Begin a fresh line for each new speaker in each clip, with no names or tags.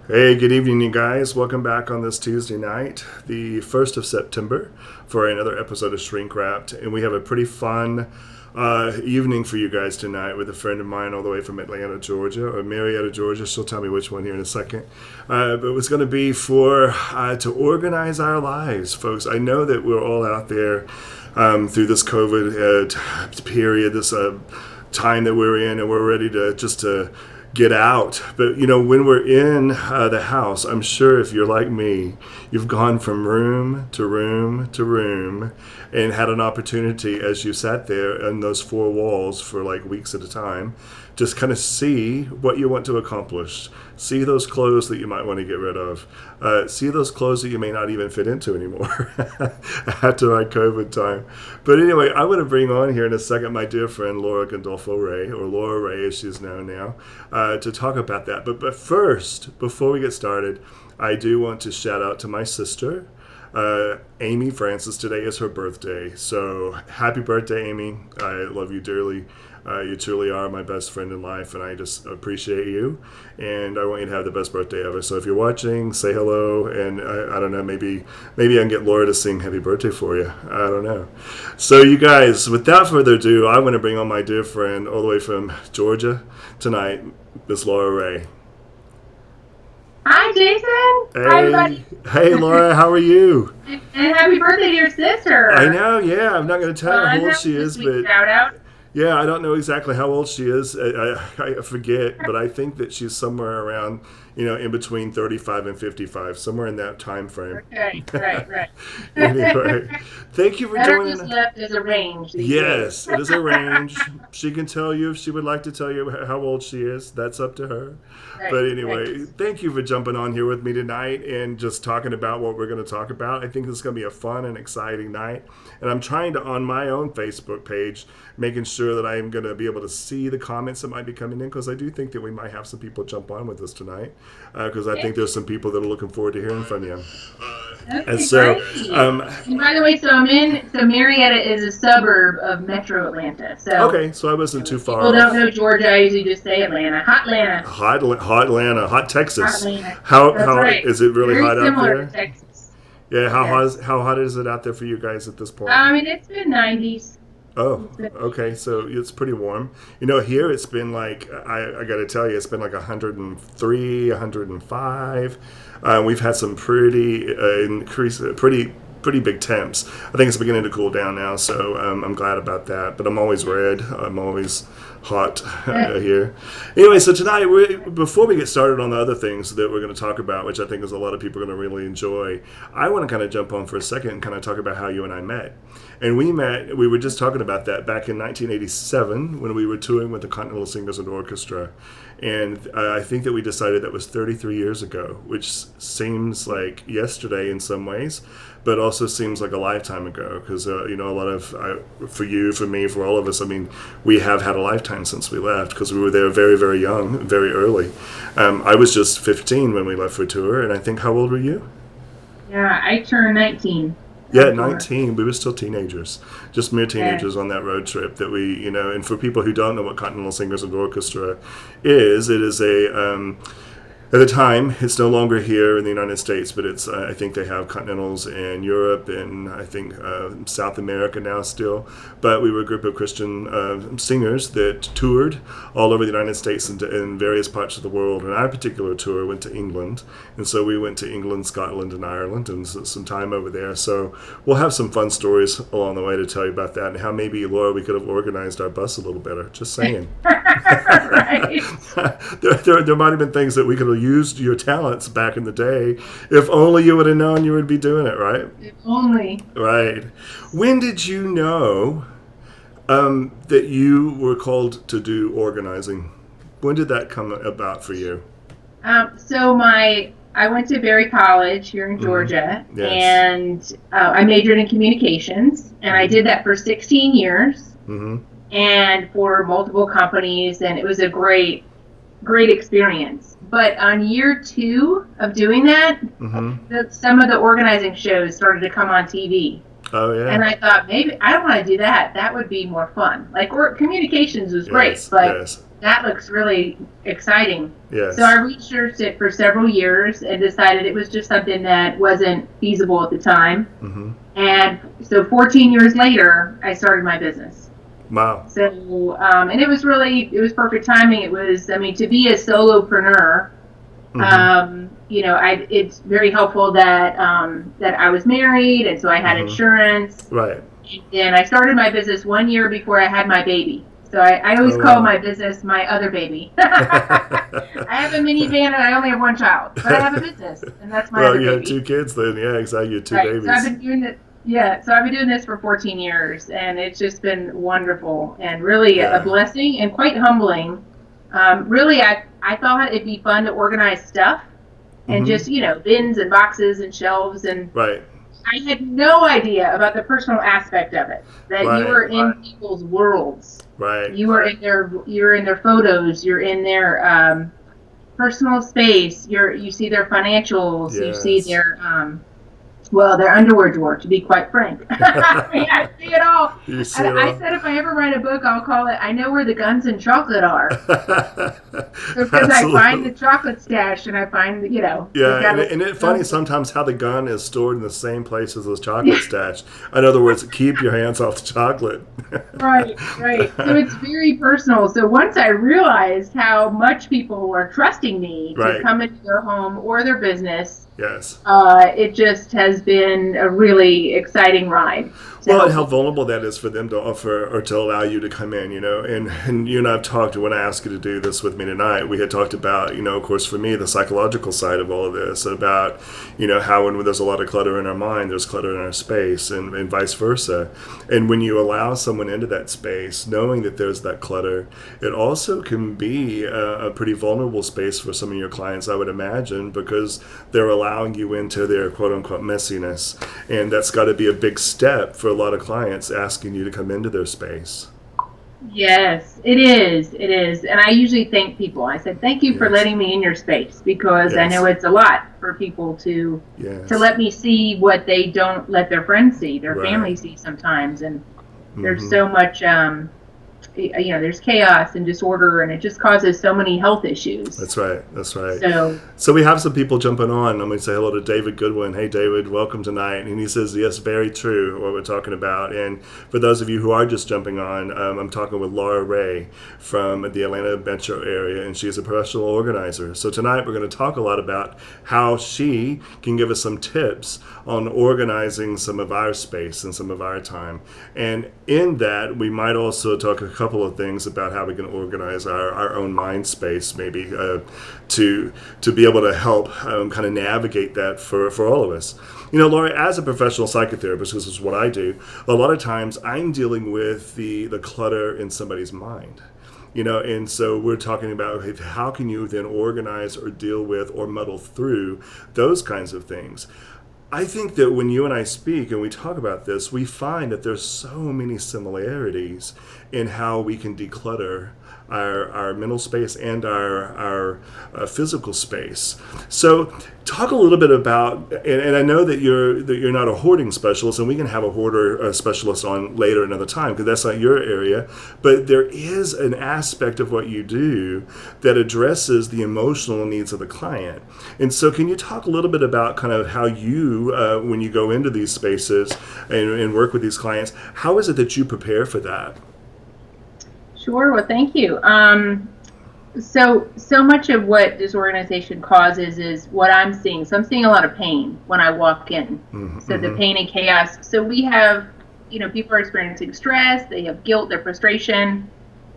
Hey, good evening, you guys. Welcome back on this Tuesday night, the 1st of September, for another episode of Shrink Wrapped. And we have a pretty fun evening for you guys tonight with a friend of mine all the way from Atlanta, Georgia, or Marietta, Georgia. She'll tell me which one here in a second. But it was going to be for to organize our lives, folks. I know that we're all out there through this COVID period, this time that we're in, and we're ready to just get out. But when we're in the house, I'm sure if you're like me, you've gone from room to room to room and had an opportunity as you sat there in those four walls for like weeks at a time, just kind of see what you want to accomplish. See those clothes that you might want to get rid of. See those clothes that you may not even fit into anymore after our COVID time. But anyway, I want to bring on here in a second my dear friend Laura Gandolfo Ray, or Laura Ray as she's known now, to talk about that. But first, before we get started, I do want to shout out to my sister, Amy Francis. Today is her birthday. So happy birthday, Amy. I love you dearly. You truly are my best friend in life, and I just appreciate you. And I want you to have the best birthday ever. So if you're watching, say hello, and I don't know, maybe I can get Laura to sing happy birthday for you. I don't know. So you guys, without further ado, I want to bring on my dear friend all the way from Georgia tonight, Miss Laura Ray.
Hi, Jason. Hi,
Hey,
everybody.
hey, Laura, how are you?
And happy birthday to your
I
sister.
know, yeah. I'm not going to tell you how
That
old
was
she
a
is,
sweet
but
shout out.
yeah, I don't know exactly how old she is. I forget, but I think that she's somewhere around, in between 35 and 55, somewhere in that time frame.
Okay, right.
Anyway, thank you for
Better
joining
just
us.
left as a range these days.
Yes, it is a range. She can tell you if she would like to tell you how old she is. That's up to her. But
Right.
anyway, thank you for jumping on here with me tonight and just talking about what we're going to talk about. I think this is going to be a fun and exciting night. And I'm trying to, on my own Facebook page, making sure that I'm going to be able to see the comments that might be coming in, because I do think that we might have some people jump on with us tonight, because I think there's some people that are looking forward to hearing from you. And
Okay,
so,
great. And by the way, so Marietta is a suburb of Metro Atlanta. So
okay, so I wasn't too
if
far
people don't
off.
know Georgia, I usually just say Atlanta. Hot Atlanta.
Hot Atlanta, hot
Hot
Texas.
Atlanta. That's
How
right.
is it really
Very
hot out
similar to
there?
Texas.
Yeah,
Yes.
how hot is it out there for you guys at this point?
I mean, it's been 90s.
Oh,
It's been
okay. So it's pretty warm. Here it's been like I got to tell you, it's been like 103, 105. We've had some pretty big temps. I think it's beginning to cool down now, so I'm glad about that. But I'm always red. I'm always hot here. Anyway, so tonight, before we get started on the other things that we're going to talk about, which I think is a lot of people are going to really enjoy, I want to kind of jump on for a second and kind of talk about how you and I met. And we were just talking about that back in 1987 when we were touring with the Continental Singers and Orchestra. And I think that we decided that was 33 years ago, which seems like yesterday in some ways, but also seems like a lifetime ago, because a lot of for you, for me, for all of us, I mean, we have had a lifetime since we left, because we were there very, very young, very early. I was just 15 when we left for tour, and I think, how old were you?
Yeah, I turned 19
Yeah,
on tour.
19. We were still teenagers, just mere
Yeah.
teenagers on that road trip that and for people who don't know what Continental Singers and Orchestra is, it is at the time, it's no longer here in the United States, but it's I think they have Continentals in Europe and I think South America now still. But we were a group of Christian singers that toured all over the United States and in various parts of the world. And our particular tour went to England, and so we went to England, Scotland, and Ireland, and some time over there. So we'll have some fun stories along the way to tell you about that, and how maybe, Laura, we could have organized our bus a little better. Just saying.
Right.
There might have been things that we could have used your talents back in the day. If only you would have known you would be doing it, right?
If only.
Right. When did you know that you were called to do organizing? When did that come about for you?
I went to Berry College here in
Hmm.
Georgia,
Yes.
and I majored in communications, and I
Hmm.
did that for 16 years,
Hmm.
and for multiple companies, and it was a great experience. But on year two of doing that,
Hmm.
some of the organizing shows started to come on TV.
Oh yeah.
And I thought, maybe I don't want to do that. That would be more fun. Like, work communications was great,
Yes.
but
Yes.
that looks really exciting. So I
Yes.
researched it for several years and decided it was just something that wasn't feasible at the time.
Mm-hmm.
And so 14 years later, I started my business.
Wow.
So, and it was perfect timing. It was, I mean, to be a solopreneur,
Mm-hmm.
it's very helpful that, that I was married. And so I had
Mm-hmm.
insurance.
Right.
And I started my business 1 year before I had my baby. So I always
Oh
call
wow.
my business my other baby. I have a minivan and I only have one child, but I have a business, and that's my
Well,
other
you have two
baby.
kids then. Yeah, exactly. You have two
Right. So I've
babies.
been doing it. Yeah. So I've been doing this for 14 years, and it's just been wonderful and really a
Yeah.
blessing and quite humbling. Really, I thought it'd be fun to organize stuff and
Mm-hmm.
just, bins and boxes and shelves, and
Right.
I had no idea about the personal aspect of it. That you
Right.
were in people's worlds.
Right.
You're in their photos. You're in their personal space. You see their financials. You see
Yes.
their their underwear drawer. To be quite frank, I see it all.
You see
And
it
I
all.
said, if I ever write a book, I'll call it "I Know Where the Guns and Chocolate Are." Because I find the
Absolutely.
chocolate stash, and I find, they've
Yeah,
got
and it's funny
a
sometimes how the gun is stored in the same place as the chocolate stash. In other words, keep your hands off the chocolate.
Right, right. So it's very personal. So once I realized how much people were trusting me to
Right.
come into their home or their business,
Yes.
it just has been a really exciting ride to
Well, and
help
how
people.
vulnerable that is for them to offer or to allow you to come in, and you and I've talked when I asked you to do this with me tonight. We had talked about, of course, for me, the psychological side of all of this, about, how when there's a lot of clutter in our mind, there's clutter in our space, and vice versa. And when you allow someone into that space, knowing that there's that clutter, it also can be a pretty vulnerable space for some of your clients, I would imagine, because they're allowing you into their quote unquote messiness, and that's got to be a big step for a lot of clients asking you to come into their space.
Yes, it is. It is. And I usually thank people. I said, thank you for
Yes.
letting me in your space, because I know
Yes.
it's a lot for people to
Yes.
let me see what they don't let their friends see, their
Right.
family see sometimes. And there's
Mm-hmm.
so much there's chaos and disorder, and it just causes so many health issues.
That's right. That's right.
So
So we have some people jumping on. I'm going to say hello to David Goodwin. Hey, David, welcome tonight. And he says, yes, very true, what we're talking about. And for those of you who are just jumping on, I'm talking with Laura Ray from the Atlanta metro area, and she's a professional organizer. So tonight we're going to talk a lot about how she can give us some tips on organizing some of our space and some of our time. And in that, we might also talk a couple of things about how we can organize our own mind space, maybe to be able to help kind of navigate that for all of us. Laurie, as a professional psychotherapist, this is what I do, a lot of times I'm dealing with the clutter in somebody's mind. And so we're talking about, okay, how can you then organize or deal with or muddle through those kinds of things. I think that when you and I speak and we talk about this, we find that there's so many similarities in how we can declutter our mental space and our physical space. So, talk a little bit about, and I know that you're not a hoarding specialist, and we can have a hoarder specialist on later another time because that's not your area. But there is an aspect of what you do that addresses the emotional needs of the client. And so, can you talk a little bit about kind of how you, when you go into these spaces and work with these clients, how is it that you prepare for that?
sure. Well, thank you. So much of what disorganization causes is what I'm seeing. So I'm seeing a lot of pain when I walk in. So the
Mm-hmm.
pain and chaos. So we have, people are experiencing stress. They have guilt, their frustration.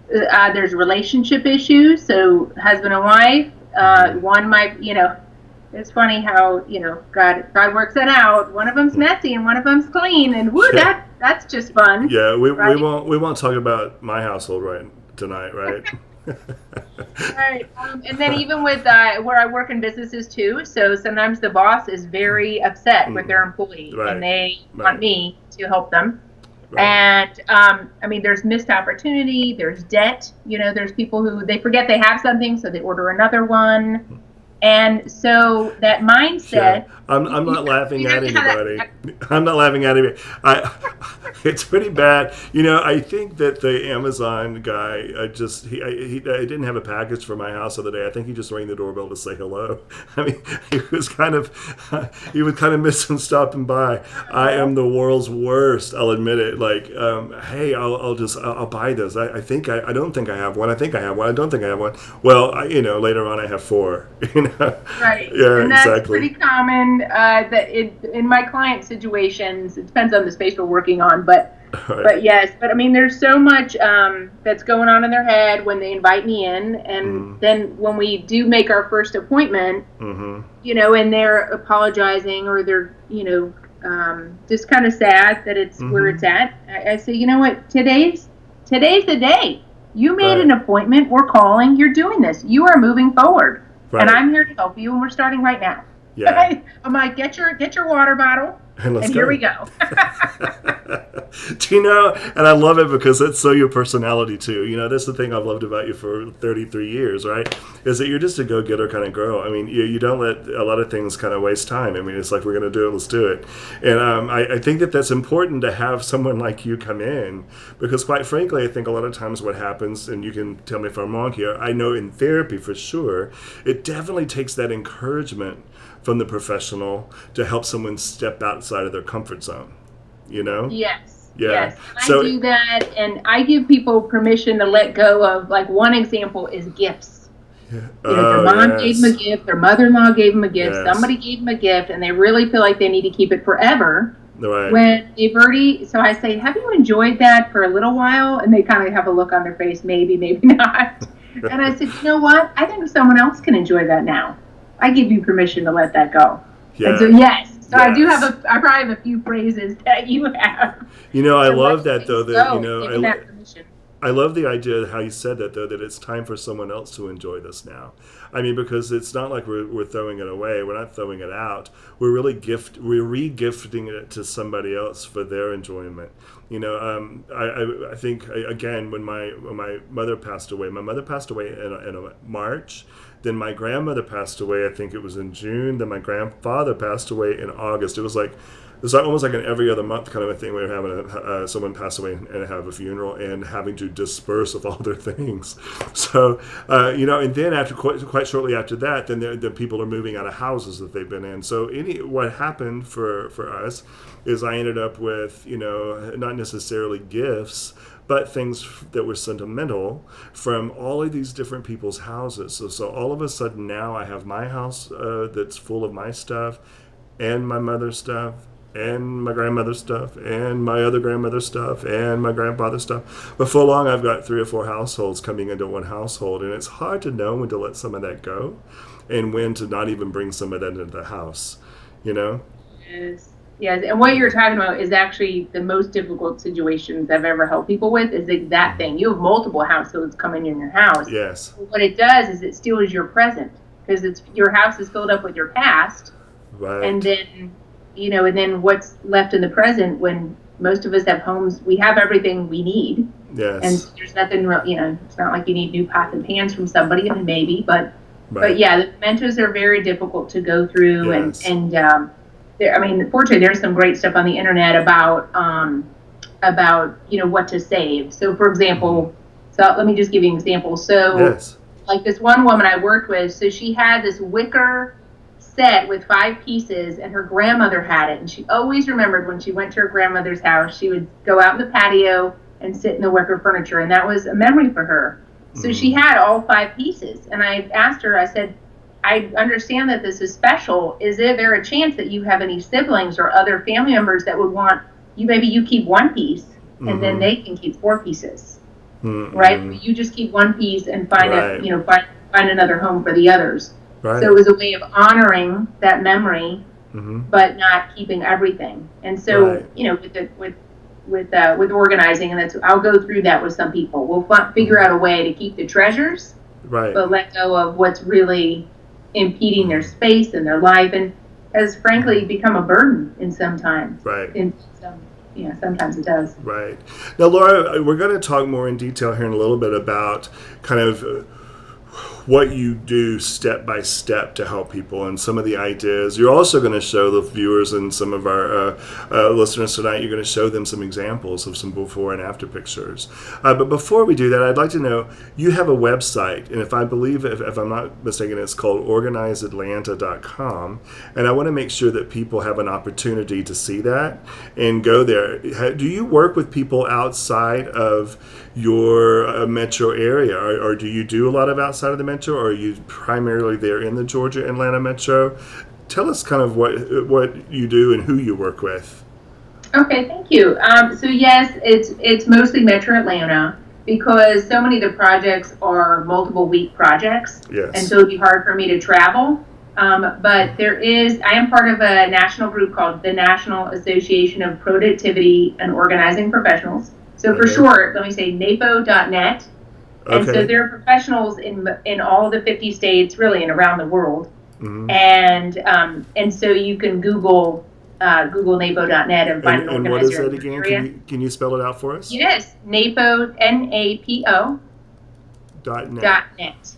There's relationship issues. So husband and wife.
Mm-hmm.
One might, it's funny how God works that out. One of them's messy and one of them's clean, and woo,
Yeah.
that's just fun,
Yeah, we
right?
won't talk about my household right tonight, right?
Right. And then even with where I work in businesses too, so sometimes the boss is very upset with their employee, and
Right,
they want
right,
me to help them.
right.
And I mean, there's missed opportunity. There's debt. There's people who they forget they have something, so they order another one. And so that
Sure.
mindset,
I'm not laughing
you
at
have to have
anybody.
that.
I'm not laughing at anybody. It's pretty bad. I think that the Amazon guy he didn't have a package for my house the other day. I think he just rang the doorbell to say hello. I mean, he was kind of missing stopping by. I am the world's worst. I'll admit it. Like, hey, I'll buy this. I don't think I have one. I think I have one. I don't think I have one. Well, later on I have four.
Right,
Yeah,
and that's
exactly.
pretty common. In my client situations, it depends on the space we're working on,
Right.
but yes, but I mean, there's so much that's going on in their head when they invite me in, and
Mm-hmm.
then when we do make our first appointment,
Mm-hmm.
and they're apologizing or they're just kind of sad that it's where
Mm-hmm.
it's at. I say, you know what, today's the day. You made
Right.
an appointment. We're calling. You're doing this. You are moving forward, and
Right.
I'm here to help you. And we're starting right now.
Yeah.
I'm like, get your water bottle,
And let's
and here we
go.
go.
Do you know? And I love it because that's so your personality too. That's the thing I've loved about you for 33 years, right? Is that you're just a go-getter kind of girl. I mean, you don't let a lot of things kind of waste time. I mean, it's like, we're going to do it, let's do it. And I think that that's important to have someone like you come in, because quite frankly, I think a lot of times what happens, and you can tell me if I'm wrong here, I know in therapy for sure, it definitely takes that encouragement from the professional to help someone step outside of their comfort zone, you know?
Yes,
Yeah.
yes. And I
So,
do that, and I give people permission to let go of, like, one example is gifts. Their
oh,
mom gave them a
yes.
gift, their mother-in-law gave them a gift,
Yes.
somebody gave them a gift, and they really feel like they need to keep it forever.
Right.
When they've already, so I say, have you enjoyed that for a little while? And they kind of have a look on their face, maybe, maybe not. And I said, you know what? I think someone else can enjoy that now. I give you permission to let that go. And so,
Yeah.
yes, so
Yes.
I probably have a few phrases that you have
I
to let
love that though.
things
That
go, giving that permission.
I love the idea of how you said that, though, that it's time for someone else to enjoy this now. I mean, because it's not like we're throwing it away. We're not throwing it out. We're re-gifting it to somebody else for their enjoyment. I think, again, when my mother passed away, in March. Then my grandmother passed away. I think it was in June. Then my grandfather passed away in August. It's like almost like an every other month kind of a thing. We were having someone pass away and have a funeral and having to disperse of all their things. So, and then after quite shortly after that, then the people are moving out of houses that they've been in. So what happened for us is I ended up with, not necessarily gifts, but things that were sentimental from all of these different people's houses. So all of a sudden now I have my house that's full of my stuff and my mother's stuff and my grandmother's stuff and my other grandmother's stuff and my grandfather's stuff. Before long, I've got 3 or 4 households coming into one household, and it's hard to know when to let some of that go and when to not even bring some of that into the house, you know?
Yes. Yes. And what you're talking about is actually the most difficult situations I've ever helped people with is that thing. You have multiple households coming in your house.
Yes.
What it does is it steals your present because your house is filled up with your past. And
Right.
then, and then what's left in the present when most of us have homes, we have everything we need. And
Yes.
there's nothing real, it's not like you need new pots and pans from somebody, and maybe, but
Right.
yeah, the mementos are very difficult to go through,
Yes.
fortunately, there's some great stuff on the internet about what to save. So, for example, so let me just give you an example. So,
Yes.
like this one woman I worked with, so she had this wicker set with 5 pieces, and her grandmother had it, and she always remembered when she went to her grandmother's house, she would go out in the patio and sit in the wicker furniture, and that was a memory for her. So she had all 5 pieces, and I asked her, I said, I understand that this is special. Is there a chance that you have any siblings or other family members that would want maybe you keep one piece and then they can keep 4 pieces, right? You just keep one piece and find
Right.
find another home for the others.
Right.
So it was a way of honoring that memory,
Mm-hmm.
but not keeping everything. And so,
Right.
with organizing, and I'll go through that with some people. We'll figure out a way to keep the treasures,
Right.
but let go of what's really impeding their space and their life, and has frankly become a burden in sometimes.
Right.
Sometimes it does.
Right. Now, Laura, we're going to talk more in detail here in a little bit about kind of what you do step by step to help people and some of the ideas. You're also going to show the viewers and some of our listeners tonight, you're going to show them some examples of some before and after pictures. But before we do that, I'd like to know, you have a website, and if I'm not mistaken, it's called organizeatlanta.com, and I want to make sure that people have an opportunity to see that and go there. Do you work with people outside of your metro area, or do you do a lot of outside of the metro, or are you primarily there in the Georgia Atlanta metro? Tell us kind of what you do and who you work with.
Okay, thank you. So yes, it's mostly Metro Atlanta because so many of the projects are multiple week projects,
Yes.
and so it'd be hard for me to travel. But I am part of a national group called the National Association of Productivity and Organizing Professionals. So for short, let me say NAPO.net. And so there are professionals in all the 50 states, really, and around the world. Mm-hmm. And so you can Google NAPO.net and find an organizer.
And what is that again? Can you spell it out for us?
Yes, NAPO, NAPO.
.net.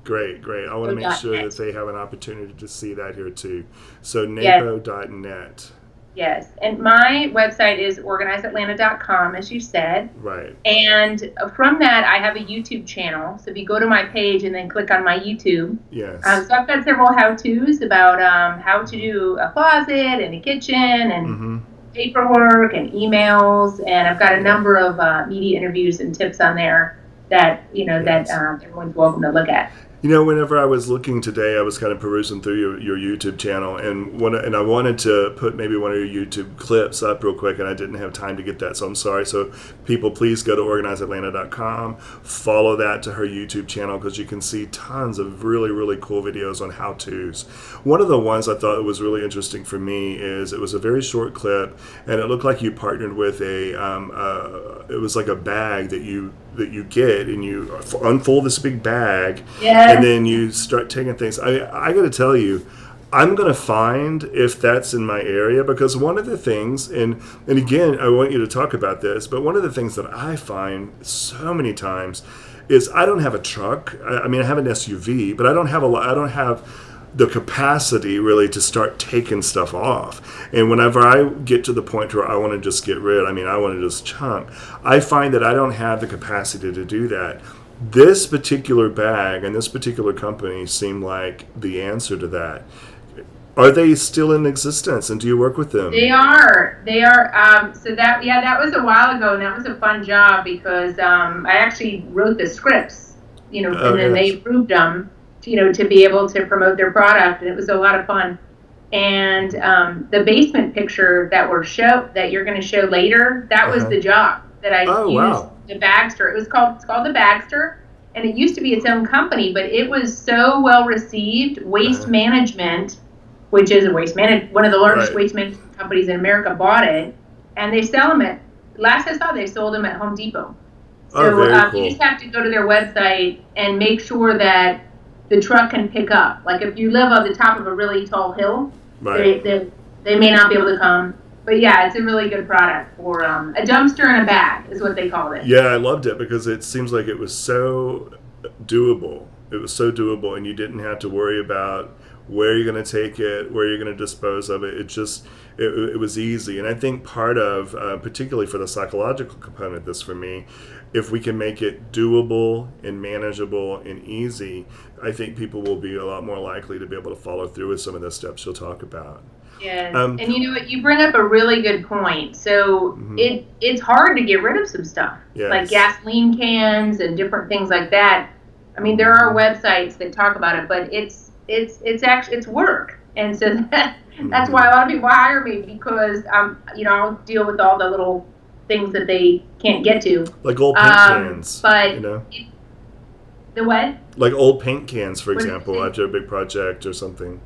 Great. I want to make sure that they have an opportunity to see that here too. So NAPO.net.
Yes, and my website is organizeatlanta.com, as you said.
Right.
And from that, I have a YouTube channel. So if you go to my page and then click on my YouTube.
Yes.
So I've got several how-tos about how to do a closet and a kitchen and paperwork and emails. And I've got a number of media interviews and tips on there that, that everyone's welcome to look at.
Whenever I was looking today, I was kind of perusing through your YouTube channel, and I wanted to put maybe one of your YouTube clips up real quick, and I didn't have time to get that, so I'm sorry. So people, please go to organizeatlanta.com, follow that to her YouTube channel, because you can see tons of really, really cool videos on how-tos. One of the ones I thought was really interesting for me is it was a very short clip, and it looked like you partnered with it was like a bag that you get, and you unfold this big bag, and then you start taking things. I got to tell you, I'm going to find if that's in my area, because one of the things, and again, I want you to talk about this, but one of the things that I find so many times is I don't have a truck. I mean, I have an SUV, but I don't have the capacity really to start taking stuff off. And whenever I get to the point where I want to just get rid, I want to just chunk, I find that I don't have the capacity to do that. This particular bag and this particular company seem like the answer to that. Are they still in existence, and do you work with them?
They are. So that was a while ago, and that was a fun job because I actually wrote the scripts, and then they approved them, to be able to promote their product, and it was a lot of fun. And the basement picture that you're going to show later, that was the job that I used. Wow. The Bagster. It's called the Bagster, and it used to be its own company, but it was so well received. Waste Management, which is one of the largest waste management companies in America, bought it, and they sell them at. Last I saw, they sold them at Home Depot. So cool. You just have to go to their website and make sure that the truck can pick up. Like if you live on the top of a really tall hill, they may not be able to come. But yeah, it's a really good product for a dumpster and a bag is what they call it.
Yeah, I loved it because it seems like it was so doable. It was so doable, and you didn't have to worry about where you're going to take it, where you're going to dispose of it. It was easy. And I think part of, particularly for the psychological component of this for me, if we can make it doable and manageable and easy, I think people will be a lot more likely to be able to follow through with some of the steps you'll talk about.
Yes, and you bring up a really good point. So it's hard to get rid of some stuff, like gasoline cans and different things like that. I mean, there are websites that talk about it, but it's work, and so that's why a lot of people hire me, because I'll deal with all the little things that they can't get to,
like old paint cans.
But the what?
Like old paint cans, for example, after a big project or something.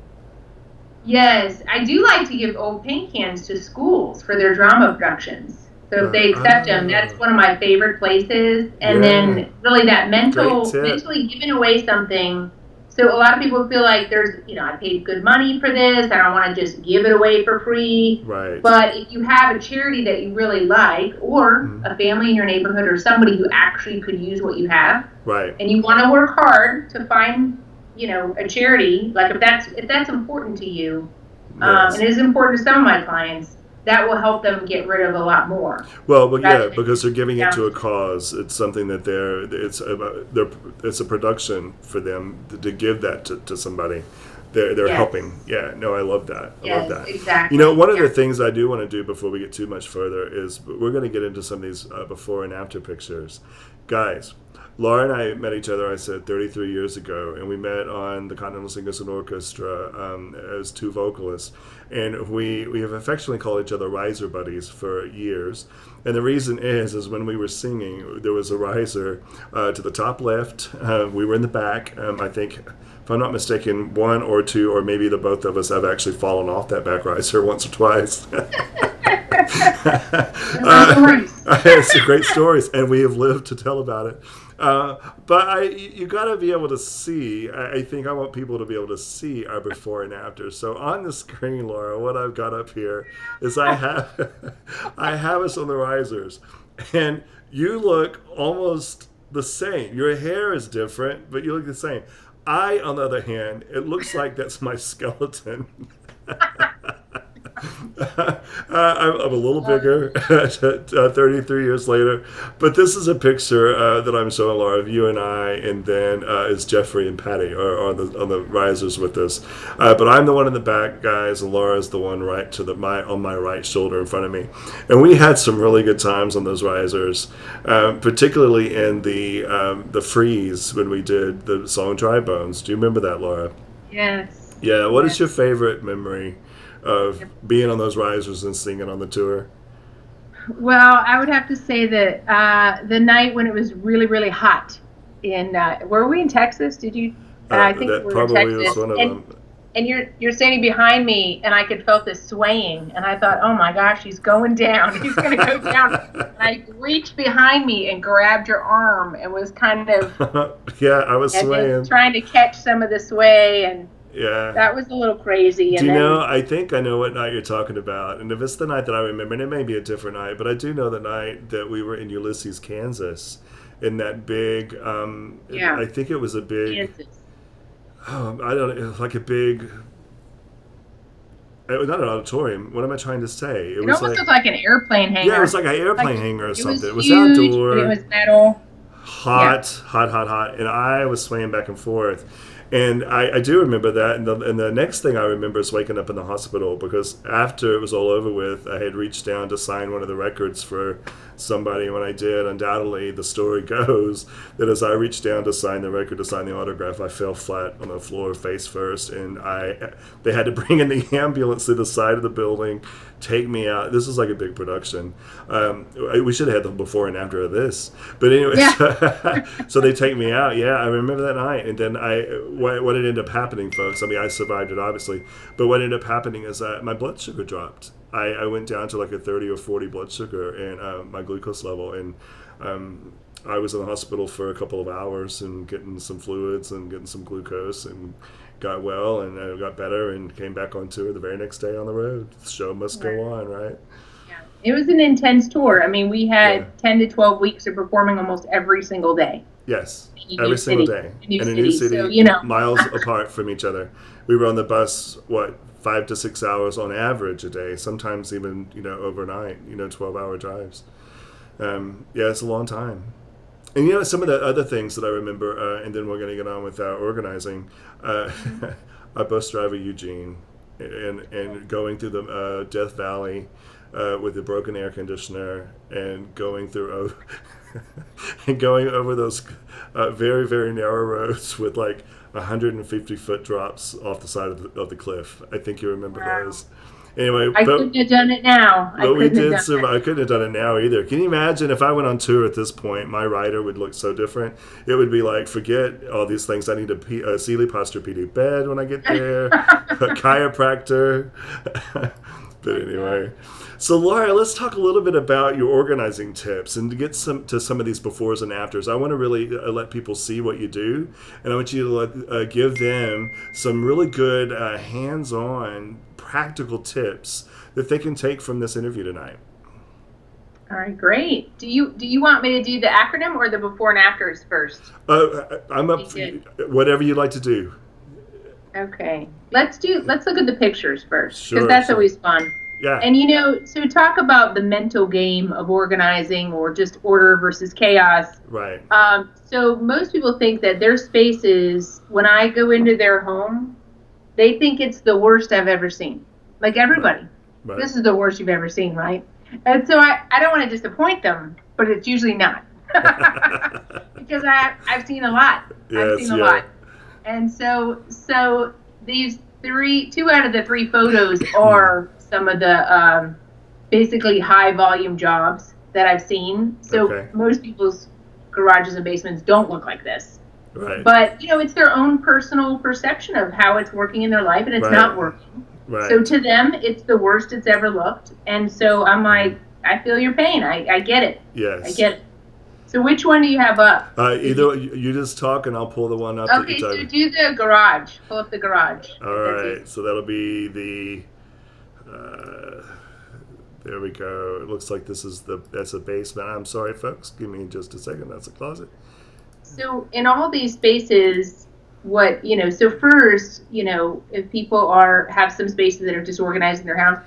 Yes, I do like to give old paint cans to schools for their drama productions. So if they accept them, that's one of my favorite places. And then really that mentally giving away something So a lot of people feel like I paid good money for this. I don't want to just give it away for free.
Right.
But if you have a charity that you really like, or a family in your neighborhood, or somebody who actually could use what you have,
right,
and you want to work hard to find, a charity, like if that's important to you,
yes.
and it is important to some of my clients, that will help them get rid of a lot more.
Well, but yeah, because they're giving it to a cause. It's something that it's a production for them to give that to somebody. They're helping. Yeah, no, I love that. I love that.
Exactly.
One of the things I do want to do before we get too much further is we're going to get into some of these before and after pictures. Guys, Laura and I met each other, I said, 33 years ago, and we met on the Continental Singers and Orchestra as two vocalists. And we have affectionately called each other riser buddies for years. And the reason is when we were singing, there was a riser to the top left. We were in the back. I think, if I'm not mistaken, one or two, or maybe the both of us have actually fallen off that back riser once or twice. It's great stories, and we have lived to tell about it. But you got to be able to see. I think I want people to be able to see our before and after. So on the screen, Laura, what I've got up here is I have us on the risers, and you look almost the same. Your hair is different, but you look the same. On the other hand, it looks like that's my skeleton. I'm a little bigger 33 years later, but this is a picture that I'm showing Laura of you and I, and then it's Jeffrey and Patty are on the risers with us. But I'm the one in the back, guys, and Laura's the one right to on my right shoulder in front of me. And we had some really good times on those risers, particularly in the freeze when we did the song Dry Bones. Do you remember that, Laura?
Yes.
Yeah. What is your favorite memory of being on those risers and singing on the tour?
Well, I would have to say that the night when it was really, really hot were we in Texas? Did you? I think
that
we were
probably
in Texas.
was one of them.
And you're standing behind me, and I could feel this swaying, and I thought, oh my gosh, he's going down. He's going to go down. And I reached behind me and grabbed your arm, and was kind of
yeah, I was swaying,
trying to catch some of the sway, and
yeah,
that was a little crazy.
Do you know? I think I know what night you're talking about, and if it's the night that I remember, and it may be a different night, but I do know the night that we were in Ulysses, Kansas, in that big. I think it was a big.
Kansas.
I don't know, like a big. It was not an auditorium. What am I trying to say?
It almost looked like an airplane hangar.
Yeah, it was like an airplane hangar or something. It was
huge,
outdoor.
It was metal.
Hot, and I was swaying back and forth. And I do remember that. And the next thing I remember is waking up in the hospital, because after it was all over with, I had reached down to sign one of the records for somebody. And when I did, undoubtedly, the story goes that as I reached down to sign the record, to sign the autograph, I fell flat on the floor face first. And they had to bring in the ambulance to the side of the building, take me out. This is like a big production. We should have had the before and after of this. But anyway, yeah. So they take me out. Yeah, I remember that night. And then what ended up happening, folks, I mean, I survived it, obviously. But what ended up happening is that my blood sugar dropped. I went down to like a 30 or 40 blood sugar and my glucose level. And I was in the hospital for a couple of hours and getting some fluids and getting some glucose, and got well, and I got better and came back on tour the very next day on the road. The show must go on, right?
Yeah. It was an intense tour. I mean, we had 10 to 12 weeks of performing almost every single day.
Yes, every single day. In a new city,
so,
miles apart from each other. We were on the bus, 5 to 6 hours on average a day, sometimes even, overnight, 12-hour drives. It's a long time. And, some of the other things that I remember, and then we're going to get on with our organizing, our bus driver, Eugene, and going through the Death Valley with the broken air conditioner, and going through and going over those very, very narrow roads with like 150-foot drops off the side of the cliff. I think you remember those. Anyway,
I couldn't have done it now.
I couldn't have done it now either. Can you imagine if I went on tour at this point? My rider would look so different. It would be like, forget all these things. I need a Sealy Posturepedic bed when I get there, a chiropractor. But anyway, so Laura, let's talk a little bit about your organizing tips and to get some of these befores and afters. I want to really let people see what you do, and I want you to give them some really good hands-on, practical tips that they can take from this interview tonight.
All right, great. Do you want me to do the acronym or the before and afters first?
I'm up for whatever you'd like to do.
Okay, let's look at the pictures first, because
Sure,
that's
sure.
always fun.
Yeah.
And so talk about the mental game of organizing or just order versus chaos.
Right.
So most people think that their spaces, when I go into their home, they think it's the worst I've ever seen. Like everybody,
Right.
This is the worst you've ever seen, right? And so I don't want to disappoint them, but it's usually not. Because I've seen a lot.
Yes,
I've seen a lot. And so these two out of the three photos are some of the basically high volume jobs that I've seen. So most people's garages and basements don't look like this.
Right.
But it's their own personal perception of how it's working in their life, and it's not working.
Right.
So to them, it's the worst it's ever looked. And so I'm like, I feel your pain. I get it.
Yes.
I get it. So which one do you have up?
Either you just talk and I'll pull the one up.
Okay, so do the garage. Pull up the garage.
All right. So that'll be the. There we go. It looks like that's a basement. I'm sorry, folks. Give me just a second. That's a closet.
So in all these spaces, so first, if people have some spaces that are disorganized in their house,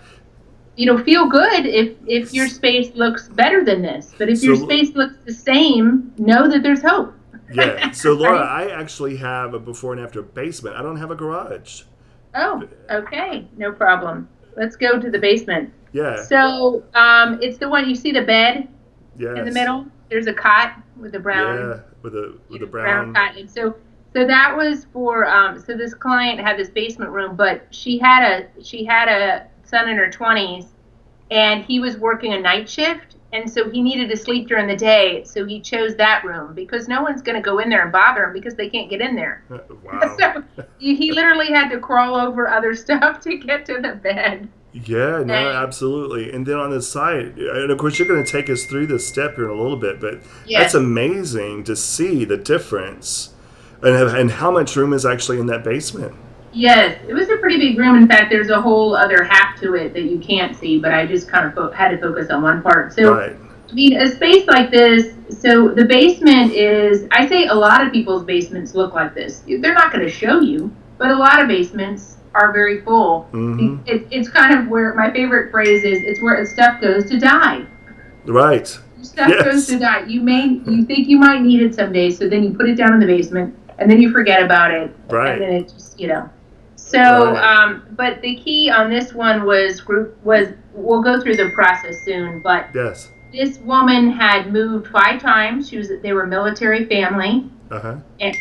feel good if your space looks better than this. But if your space looks the same, know that there's hope.
Yeah. So Laura, I actually have a before and after basement. I don't have a garage.
Oh, okay. No problem. Let's go to the basement.
Yeah.
So it's the one, you see the bed in the middle? There's a cot with a brown.
Yeah, with a brown
cot. And so that was for so this client had this basement room, but she had a son in her 20s, and he was working a night shift, and so he needed to sleep during the day, so he chose that room because no one's going to go in there and bother him because they can't get in there.
Wow.
So he literally had to crawl over other stuff to get to the bed.
Yeah, no, absolutely. And then on the side, and of course you're going to take us through this step here in a little bit, but that's amazing to see the difference and how much room is actually in that basement.
Yes, it was a pretty big room. In fact, there's a whole other half to it that you can't see, but I just kind of had to focus on one part. So,
right.
I mean, a space like this, so the basement is, I say a lot of people's basements look like this. They're not going to show you, but a lot of basements are very full.
Mm-hmm.
It's kind of where my favorite phrase is, it's where stuff goes to die.
Right.
Stuff goes to die. You think you might need it someday, so then you put it down in the basement, and then you forget about it.
Right.
And then it just, So, but the key on this one was we'll go through the process soon, but
yes.
This woman had moved 5 times. They were military family. And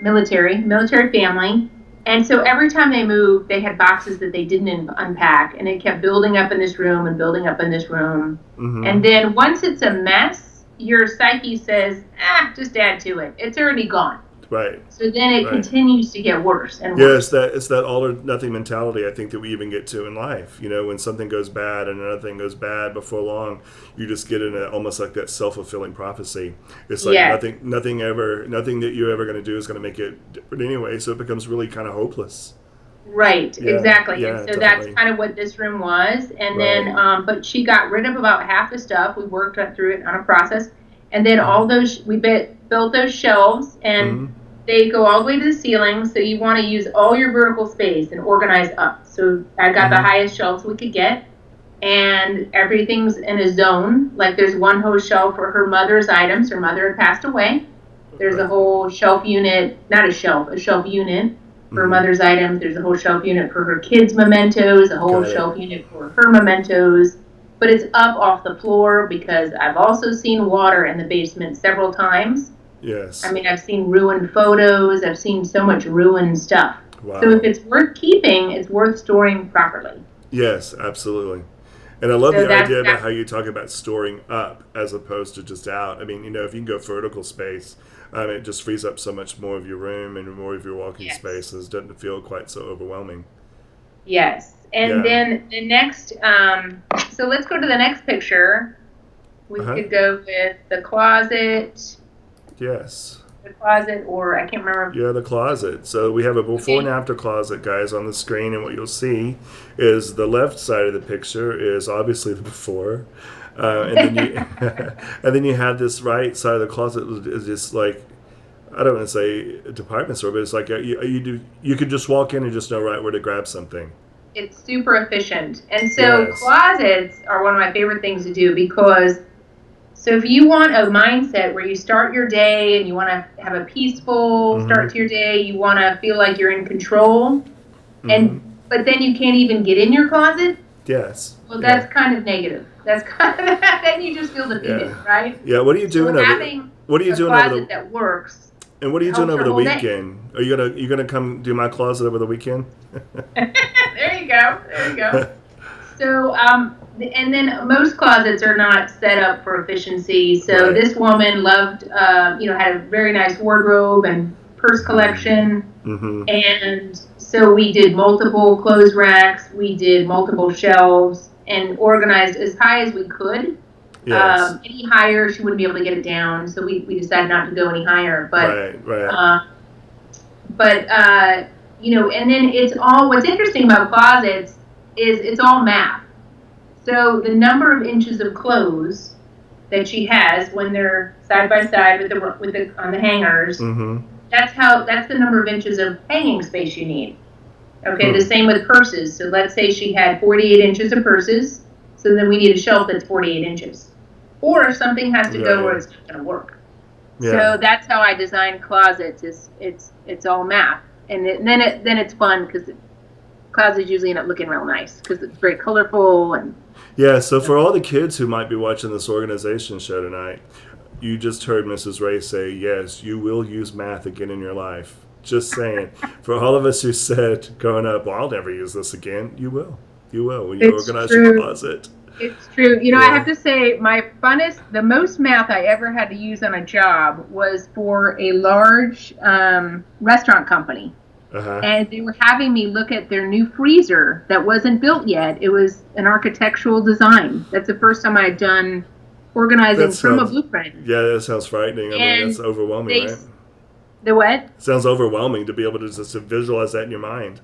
military family. And so every time they moved, they had boxes that they didn't unpack, and it kept building up in this room and building up in this room.
Mm-hmm.
And then once it's a mess, your psyche says, just add to it. It's already gone.
Right.
So then it continues to get worse and worse.
Yeah, it's that all or nothing mentality I think that we even get to in life. When something goes bad and another thing goes bad before long, you just get in almost like that self-fulfilling prophecy. It's like nothing that you're ever going to do is going to make it different anyway, so it becomes really kind of hopeless.
Right, exactly.
Yeah,
and so that's kind of what this room was. And then, but she got rid of about half the stuff. We worked through it on a process. And then all those, we built those shelves, and they go all the way to the ceiling. So you want to use all your vertical space and organize up. So I got the highest shelves we could get, and everything's in a zone. Like there's one whole shelf for her mother's items. Her mother had passed away. There's a whole shelf unit, not a shelf unit for her mother's items. There's a whole shelf unit for her kids' mementos, a whole shelf unit for her mementos. But it's up off the floor because I've also seen water in the basement several times.
Yes.
I mean, I've seen ruined photos. I've seen so much ruined stuff.
Wow.
So if it's worth keeping, it's worth storing properly.
Yes, absolutely. And I love the idea about how you talk about storing up as opposed to just out. I mean, if you can go vertical space, it just frees up so much more of your room and more of your walking spaces. Doesn't feel quite so overwhelming.
Yes. And
Yeah.
then the next, so let's go to the next picture. We could go with the closet.
Yes.
The closet, or I can't remember.
Yeah, the closet. So we have a before and after closet, guys, on the screen, and what you'll see is the left side of the picture is obviously the before, and then you and then you have this right side of the closet is just like, I don't want to say a department store, but it's like you could just walk in and just know right where to grab something.
It's super efficient. And so
Yes.
closets are one of my favorite things to do because, so if you want a mindset where you start your day and you want to have a peaceful start to your day, you want to feel like you're in control, but then you can't even get in your closet.
Yes.
Well, that's kind of negative. That's kind of, then you just feel defeated, right?
Yeah. What are you doing What are you doing over the
that works?
And what are you doing over the
whole day.
weekend? Are you gonna come do my closet over the weekend?
There you go. So, and then most closets are not set up for efficiency. So this woman loved, had a very nice wardrobe and purse collection. And so we did multiple clothes racks, we did multiple shelves, and organized as high as we could.
Yes.
Any higher, she wouldn't be able to get it down, so we decided not to go any higher. But and then it's all. What's interesting about closets is it's all math. So the number of inches of clothes that she has when they're side by side with the on the hangers. That's the number of inches of hanging space you need. Okay, the same with purses. So let's say she had 48 inches of purses. So then we need a shelf that's 48 inches. Or something has to go where it's not going to work. Yeah. So that's how I design closets. It's all math, and then it's fun because closets usually end up looking real nice because it's very colorful and.
Yeah. So for all the kids who might be watching this organization show tonight, you just heard Mrs. Ray say, "Yes, you will use math again in your life." Just saying. For all of us who said growing up, "Well, I'll never use this again," you will. You will when you organize your closet.
It's true. I have to say the most math I ever had to use on a job was for a large restaurant company. And they were having me look at their new freezer that wasn't built yet. It was an architectural design. That's the first time I had done organizing from a blueprint.
Yeah, that sounds frightening. I mean, that's overwhelming, right?
The what?
Sounds overwhelming to be able to just visualize that in your mind.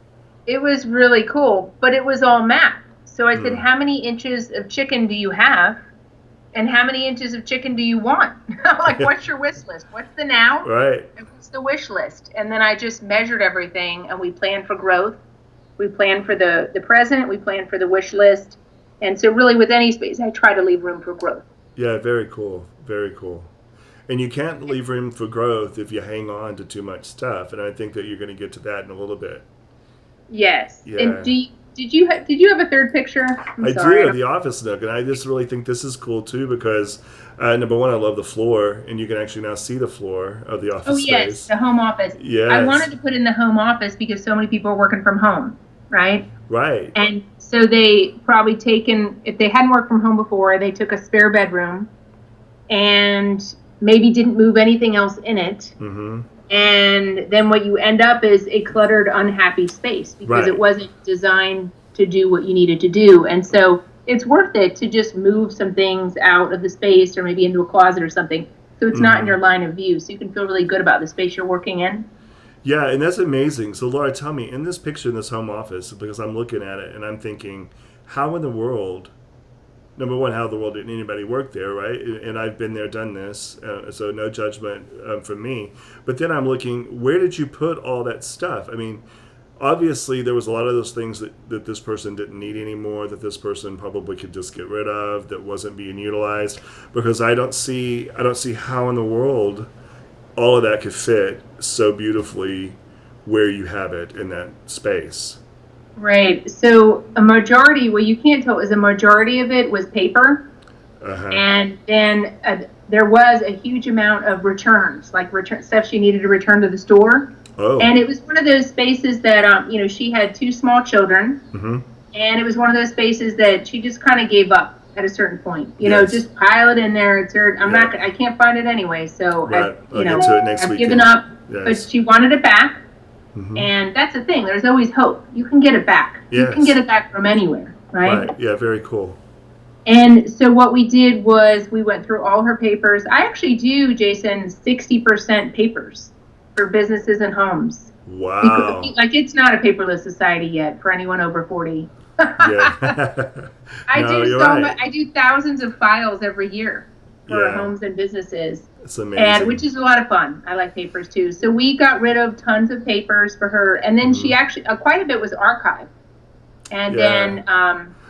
It was really cool, but it was all math. So I said, how many inches of chicken do you have? And how many inches of chicken do you want? Like, what's your wish list? What's the now?
Right.
And what's the wish list? And then I just measured everything, and we planned for growth. We planned for the present. We planned for the wish list. And so really with any space, I try to leave room for growth.
Yeah, very cool. Very cool. And you can't leave room for growth if you hang on to too much stuff. And I think that you're going to get to that in a little bit.
Yes.
Yeah.
And did you have a third picture?
I do, the office nook, and I just really think this is cool too because number one, I love the floor, and you can actually now see the floor of the office space.
Oh yes, the home office.
Yes.
I wanted to put in the home office because so many people are working from home, right?
Right.
And so they probably if they hadn't worked from home before, they took a spare bedroom, and maybe didn't move anything else in it. And then what you end up is a cluttered, unhappy space because it wasn't designed to do what you needed to do. And so it's worth it to just move some things out of the space or maybe into a closet or something so it's not in your line of view, so you can feel really good about the space you're working in.
Yeah, and that's amazing. So Laura, tell me, in this picture in this home office, because I'm looking at it and I'm thinking, how in the world, number one, how in the world didn't anybody work there, right? And I've been there, done this, so no judgment from me. But then I'm looking, where did you put all that stuff? I mean, obviously there was a lot of those things that this person didn't need anymore, that this person probably could just get rid of, that wasn't being utilized, because I don't see how in the world all of that could fit so beautifully where you have it in that space.
Right. So a majority, well, you can't tell, is a majority of it was paper. And then there was a huge amount of returns, like stuff she needed to return to the store. And it was one of those spaces that, she had two small children. And it was one of those spaces that she just kind of gave up at a certain point. Just pile it in there. It's her. I can't find it anyway. So,
I'll get to it next
I've
weekend.
given up.
Yes.
But she wanted it back.
Hmm.
And that's the thing. There's always hope. You can get it back. You can get
Yes.
it back from anywhere, right?
Right. Yeah. Very cool.
And so what we did was we went through all her papers. I actually do, Jason, 60% papers for businesses and homes. Because
Wow.
like it's not a paperless society yet for anyone over 40.
Yeah.
I
No,
do
you're
so much.
right.
I do thousands of files every year for
Yeah.
homes and businesses,
It's
and which
amazing.
is a lot of fun. I like papers too. So we got rid of tons of papers for her, and then
Hmm.
she actually quite a bit was archived. And
Yeah.
then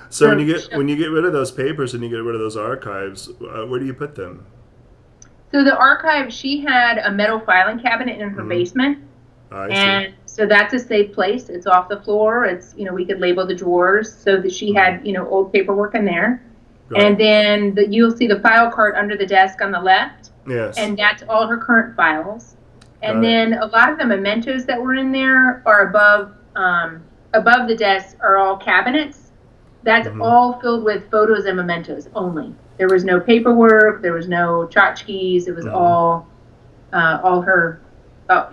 So
so
when you get rid of those papers and you get rid of those archives, where do you put them?
so the archive, she had a metal filing cabinet in her
Hmm.
basement.
I see.
And so that's a safe place. It's off the floor. It's, we could label the drawers so that she
Hmm.
had, old paperwork in there.
Right.
And then you'll see the file cart under the desk on the left.
Yes.
And that's all her current files. And
Got it.
then a lot of the mementos that were in there are above the desk are all cabinets. That's
Hmm.
all filled with photos and mementos only. There was no paperwork. There was no tchotchkes. It was
Hmm.
all her,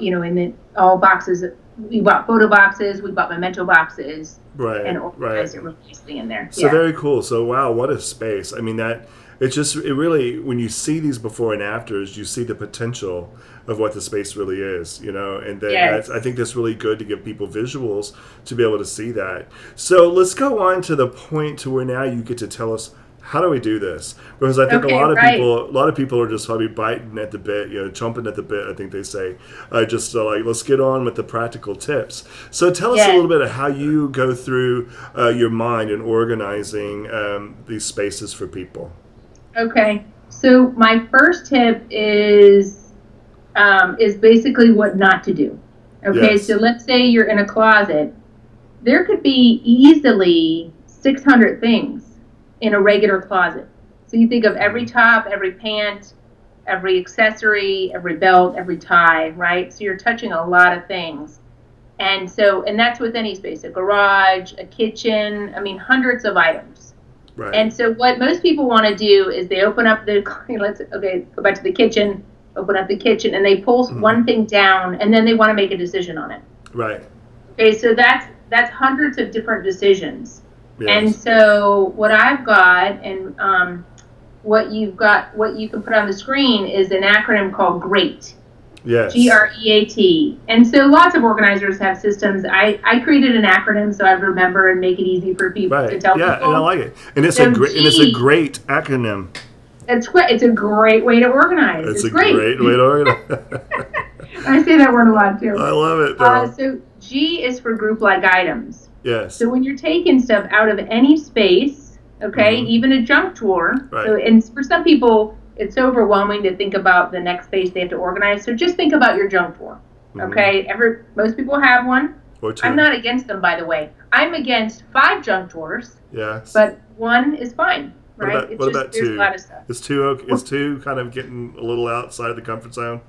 in the all boxes. We bought photo boxes, we bought memento boxes, and
Right. Right.
organized it really nicely in there.
So
Yeah.
very cool. So wow, what a space. I mean that it really when you see these before and afters, you see the potential of what the space really is, and then I
Yes.
think that's really good to give people visuals to be able to see that. So let's go on to the point to where now you get to tell us how do we do this? Because I think
Okay. Right.
a lot of people are just probably biting at the bit, chomping at the bit. I think they say, just like let's get on with the practical tips. So tell us a
Yes.
little bit of how you go through your mind in organizing these spaces for people.
Okay. So my first tip is basically what not to do. Okay. So
Yes.
let's say you're in a closet. There could be easily 600 things in a regular closet. So you think of every
Hmm.
top, every pant, every accessory, every belt, every tie, right? So you're touching a lot of things. And that's with any space, a garage, a kitchen, I mean, hundreds of items.
Right.
And so what most people want to do is they open up go back to the kitchen, open up the kitchen, and they pull
Hmm.
one thing down, and then they want to make a decision on it.
Right.
Okay, so that's hundreds of different decisions. And
Yes.
so what I've got and what you can put on the screen is an acronym called GREAT.
Yes.
GREAT. And so lots of organizers have systems. I created an acronym so I remember and make it easy for people to
Right.
tell
Yeah, and I
people.
like it. And
So
it's a
G,
great acronym.
it's a great way to organize.
It's
It's
a
great.
great way to organize.
I say that word a lot too.
I love it though.
So G is for group like items.
Yes.
So when you're taking stuff out of any space, okay,
Hmm.
even a junk drawer. So
Right.
and for some people, it's overwhelming to think about the next space they have to organize. So just think about your junk drawer.
Hmm.
Okay, most people have one.
Or
I'm
two.
not against them, by the way. I'm against 5 junk drawers,
Yes.
but one is fine, right? It's
what
just
about
there's a
two?
lot of stuff.
Is two kind of getting a little outside of the comfort zone?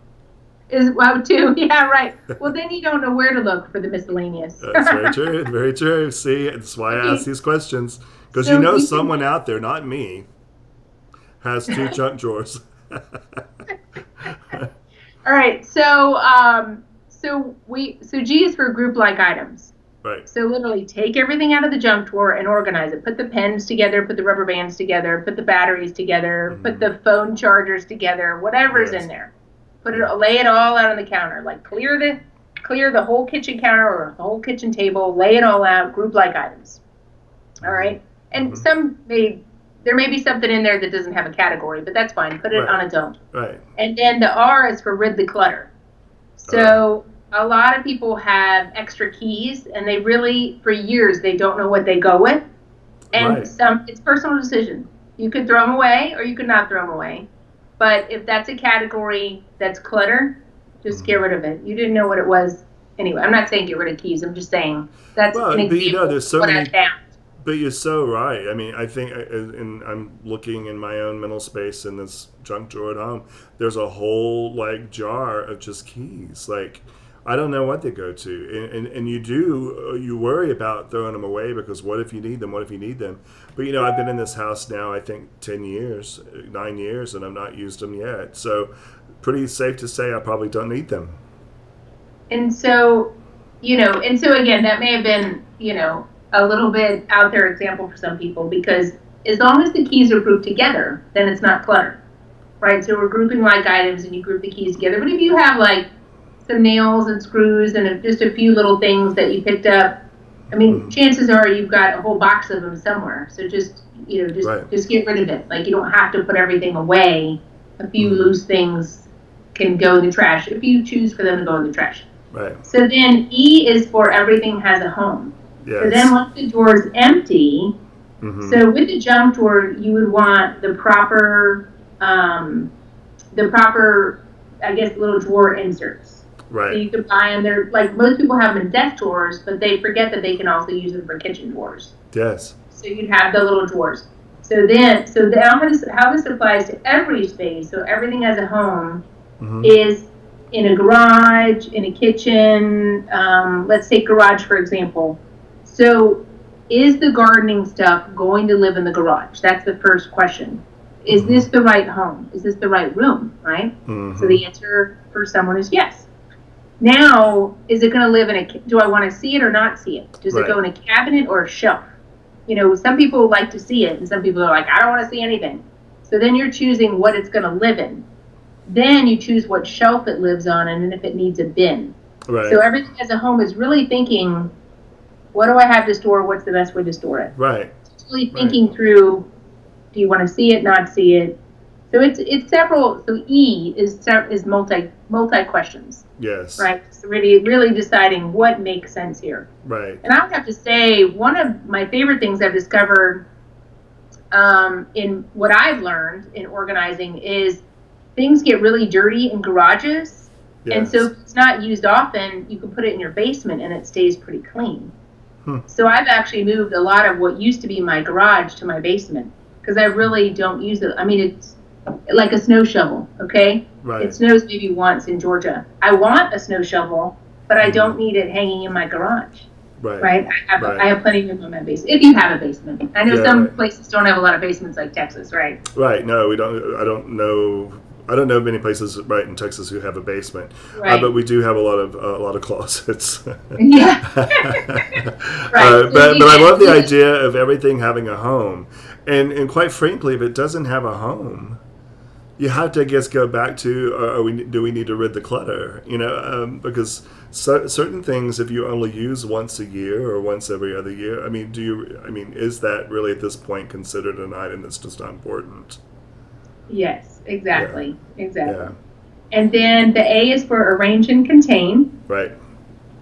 Is well, 2, yeah, right. Well, then you don't know where to look for the miscellaneous.
That's very true. Very true. See, that's why I ask
Okay,
these questions because
so you can.
someone out there, not me, has two junk drawers.
All right, so G is for group like items.
Right.
So literally take everything out of the junk drawer and organize it. Put the pens together, put the rubber bands together, put the batteries together, put
Hmm.
the phone chargers together, whatever's in
Yes.
there. Put it
Yeah.
lay it all out on the counter. Like clear the whole kitchen counter or the whole kitchen table, lay it all out, group like items. All
Hmm.
right. And
Hmm.
there may be something in there that doesn't have a category, but that's fine. Put it
Right.
on its own.
Right.
And then the R is for rid the clutter. So a lot of people have extra keys and they really, for years, they don't know what they go with. And
Right.
it's personal decision. You could throw them away or you could not throw them away. But if that's a category that's clutter, just get
Hmm.
rid of it. You didn't know what it was. Anyway, I'm not saying get rid of keys. I'm just saying that's an
Well, but
example
there's
of
so
what I
many.
found.
But you're so right. I mean, I think, and I'm looking in my own mental space in this junk drawer at home. There's a whole like jar of just keys. Like, I don't know what they go to, and you worry about throwing them away because what if you need them? What if you need them? But I've been in this house now. I think 10 years, 9 years, and I've not used them yet. So, pretty safe to say I probably don't need them.
And so and so again, that may have been, a little bit out there example for some people, because as long as the keys are grouped together, then it's not clutter, right? So we're grouping like items and you group the keys together. But if you have like some nails and screws and just a few little things that you picked up, I mean, chances are you've got a whole box of them somewhere. So just,
Right.
just get rid of it. Like, you don't have to put everything away. A few loose things can go in the trash if you choose for them to go in the trash.
Right.
So then E is for everything has a home.
Yes.
So then once the drawer is empty,
Mm-hmm.
so with the junk drawer, you would want the proper, I guess, little drawer inserts.
Right.
So you can buy them. They're like, most people have them in desk drawers, but they forget that they can also use them for kitchen drawers.
Yes.
So you'd have the little drawers. So now how this applies to every space, so everything has a home, is in a garage, in a kitchen. Let's take garage, for example. So is the gardening stuff going to live in the garage? That's the first question. Is this the right home? Is this the right room, right? So the answer for someone is yes. Now, is it going to live in do I want to see it or not see it? Does it go in a cabinet or a shelf? Some people like to see it, and some people are like, I don't want to see anything. So then you're choosing what it's going to live in. Then you choose what shelf it lives on, and then if it needs a bin.
Right.
So everything as a home is really thinking, what do I have to store? What's the best way to store it?
Right.
It's really thinking through, do you want to see it, not see it? So it's several. So E is multi questions.
Yes.
Right. So really deciding what makes sense here.
Right.
And I would have to say, one of my favorite things I've discovered in what I've learned in organizing is things get really dirty in garages. Yes. And so if it's not used often, you can put it in your basement and it stays pretty clean. So I've actually moved a lot of what used to be my garage to my basement because I really don't use it. I mean, it's like a snow shovel, okay?
Right.
It snows maybe once in Georgia. I want a snow shovel, but I don't need it hanging in my garage. Right? I have plenty of room in my basement. If you have a basement. I know some places don't have a lot of basements like Texas, right?
Right. No, we don't. I don't know many places in Texas who have a basement, but we do have a lot of closets.
Yeah.
Right. But I love the idea of everything having a home, and quite frankly, if it doesn't have a home, you have to, I guess, go back to do we need to rid the clutter? Because certain things, if you only use once a year or once every other year, is that really at this point considered an item that's just not important?
Yes, exactly.
Yeah.
Exactly. Yeah. And then the A is for arrange and contain.
Right.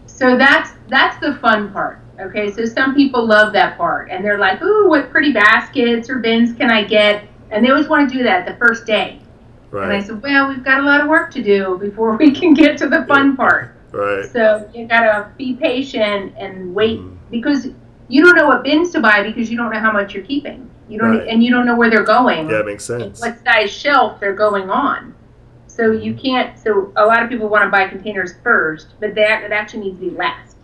So that's the fun part. Okay, so some people love that part, and they're like, "Ooh, what pretty baskets or bins can I get?" And they always want to do that the first day. Right. And I said, "Well, we've got a lot of work to do before we can get to the fun part."
Right.
So you gotta be patient and wait because you don't know what bins to buy because you don't know how much you're keeping. You don't, and you don't know where they're going.
Yeah, it makes sense.
What size shelf they're going on. So you can't. So a lot of people want to buy containers first, but it actually needs to be last.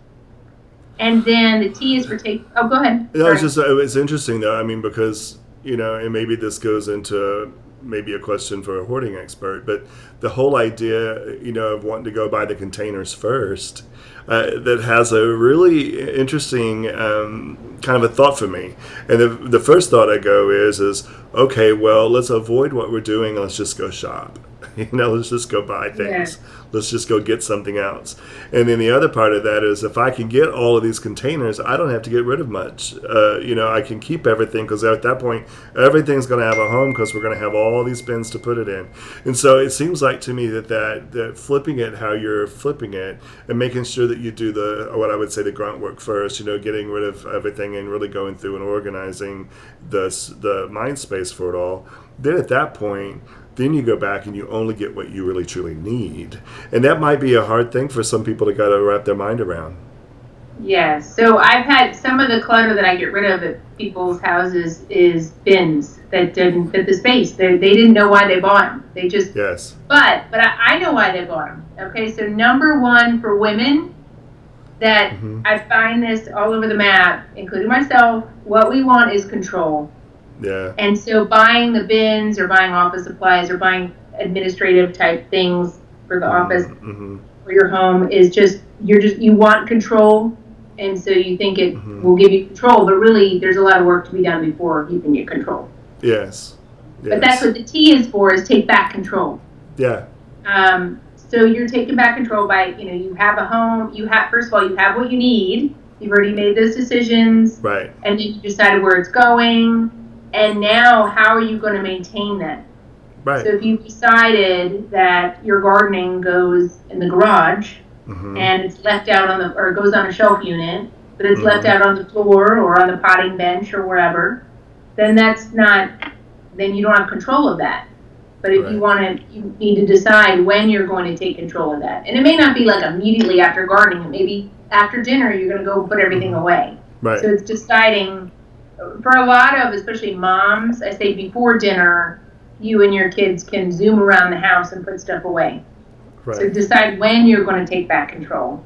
And then the T is for take. Oh, go ahead.
No, it's interesting though. Because and maybe this goes into maybe a question for a hoarding expert, but the whole idea, of wanting to go buy the containers first. That has a really interesting kind of a thought for me. And the first thought I go is okay, well, let's avoid what we're doing and let's just go shop. Let's just go buy things. Yeah. Let's just go get something else. And then the other part of that is if I can get all of these containers, I don't have to get rid of much. I can keep everything because at that point, everything's going to have a home because we're going to have all these bins to put it in. And so it seems like to me that flipping it how you're flipping it and making sure that you do what I would say the grunt work first, getting rid of everything and really going through and organizing the mind space for it all. Then at that point, then you go back and you only get what you really truly need. And that might be a hard thing for some people to got to wrap their mind around.
Yes. So I've had some of the clutter that I get rid of at people's houses is bins that didn't fit the space. They didn't know why they bought them. They just...
Yes.
But I know why they bought them. Okay, so number one for women, that I find this all over the map, including myself, what we want is control.
Yeah.
And so buying the bins or buying office supplies or buying administrative type things for the office, for your home is you want control, and so you think it
Mm-hmm.
will give you control, but really there's a lot of work to be done before you can get control.
Yes.
But that's what the T is for, is take back control.
Yeah.
So you're taking back control by, you have a home, first of all, you have what you need. You've already made those decisions.
Right.
And then you decided where it's going. And now how are you going to maintain that?
Right.
So if you decided that your gardening goes in the garage,
mm-hmm.
and it's left out or it goes on a shelf unit, but it's mm-hmm. left out on the floor or on the potting bench or wherever, then then you don't have control of that. But if you need to decide when you're going to take control of that. And it may not be like immediately after gardening. Maybe after dinner, you're going to go put everything mm-hmm. away.
Right.
So it's deciding, for a lot of, especially moms, I say before dinner, you and your kids can zoom around the house and put stuff away. Right. So decide when you're going to take back control.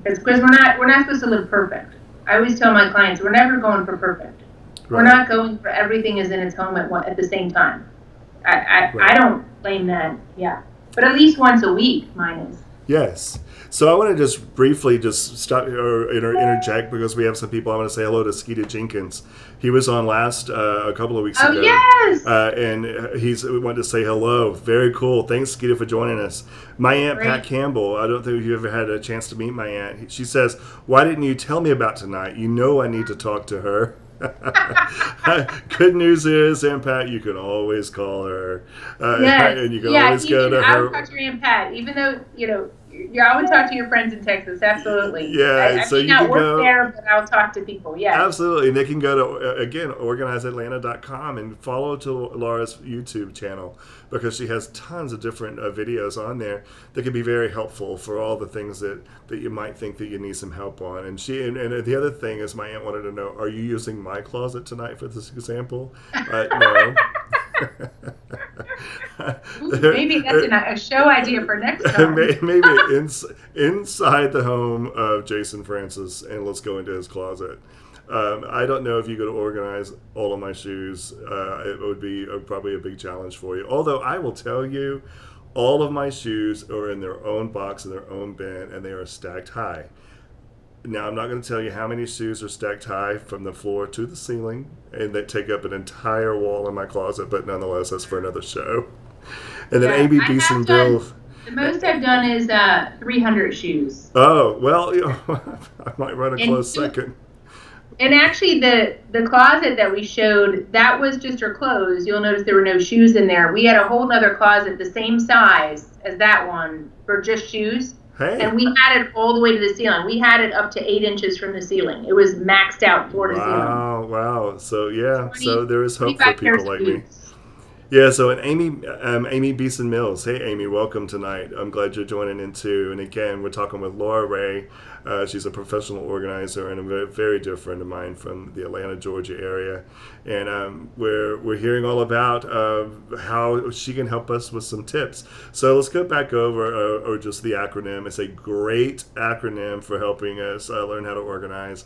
Because we're not supposed to live perfect. I always tell my clients, we're never going for perfect. Right. We're not going for everything is in its home at the same time. I don't claim that, but at least once a week, mine is.
Yes. So I want to just briefly stop or interject, because we have some people. I want to say hello to Skeeta Jenkins. He was on last a couple of weeks ago.
Oh, yes!
And we wanted to say hello. Very cool. Thanks, Skeeta, for joining us. My Aunt Pat Campbell, I don't think you ever had a chance to meet my aunt. She says, "Why didn't you tell me about tonight? You know I need to talk to her." Good news is, Aunt Pat, you can always call her.
Yes.
And you can always go to her.
I would talk to your Aunt Pat, even though, I would talk to your friends in Texas, absolutely.
Yeah,
I may not work there, but I'll talk to people, yeah.
Absolutely, and they can go to, again, organizeatlanta.com and follow to Laura's YouTube channel, because she has tons of different videos on there that can be very helpful for all the things that you might think that you need some help on. And the other thing is, my aunt wanted to know, are you using my closet tonight for this example? No.
Maybe that's a show idea for next time.
Maybe inside the home of Jason Francis, and let's go into his closet. I don't know if you could organize all of my shoes. It would be probably a big challenge for you. Although I will tell you, all of my shoes are in their own box, in their own bin, and they are stacked high. Now, I'm not going to tell you how many shoes are stacked high from the floor to the ceiling, and that take up an entire wall in my closet, but nonetheless, that's for another show. And then Amy Beeson Bill.
The most I've done is 300 shoes.
Oh, well, I might run a close second.
And actually, the closet that we showed, that was just her clothes. You'll notice there were no shoes in there. We had a whole other closet the same size as that one for just shoes.
Hey.
And we had it all the way to the ceiling. We had it up to 8 inches from the ceiling. It was maxed out floor to ceiling.
Wow. So, so there is hope for people like me. Yeah, so Amy Beeson Mills. Hey, Amy, welcome tonight. I'm glad you're joining in too. And again, we're talking with Laura Ray. She's a professional organizer and a very, very dear friend of mine from the Atlanta, Georgia area. And we're hearing all about how she can help us with some tips. So let's go back over or just the acronym. It's a great acronym for helping us learn how to organize.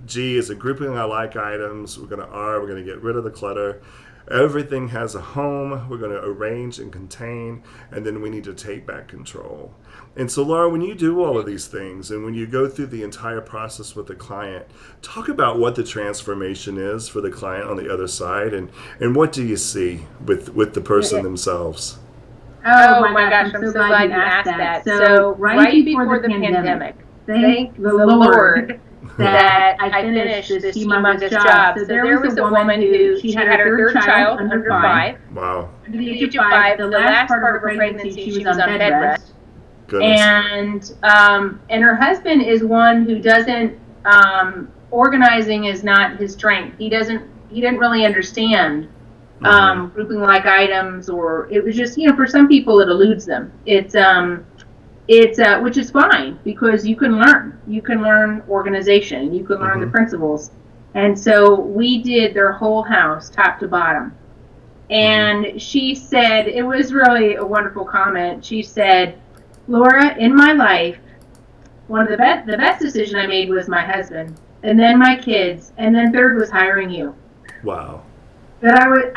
G is a grouping I like items. We're going to get rid of the clutter. Everything has a home. We're going to arrange and contain, and then we need to take back control. And so, Laura, when you do all of these things and when you go through the entire process with the client, talk about what the transformation is for the client on the other side, and what do you see with the person themselves?
Oh my gosh, I'm so glad you asked that. So right before the pandemic, thank the Lord that I finished this humongous job. So there was a woman who, she had her third child under 5.
Wow.
Under the age of 5, the last part of her pregnancy, she was on bed rest.
Goodness.
And her husband is one who doesn't, organizing is not his strength. He didn't really understand grouping like items, or it was just, for some people it eludes them. It's which is fine, because you can learn organization, you can learn the principles. And so we did their whole house top to bottom. And she said, it was really a wonderful comment. She said, "Laura, in my life, one of the best decision I made was my husband, and then my kids, and then third was hiring you."
Wow.
But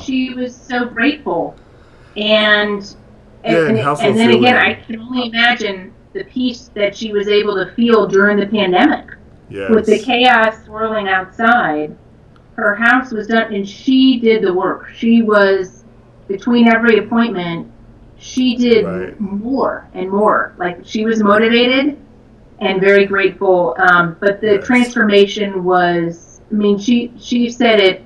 she was so grateful. And
Yeah, and
And,
how
and then again, I
fulfilling.
can only imagine the peace that she was able to feel during the pandemic with the
Yes.
chaos swirling outside. Her house was done, and she did the work. She was, between every appointment, she did
Right.
more and more. Like, she was motivated and very grateful. But the
Yes.
transformation was, I mean, she said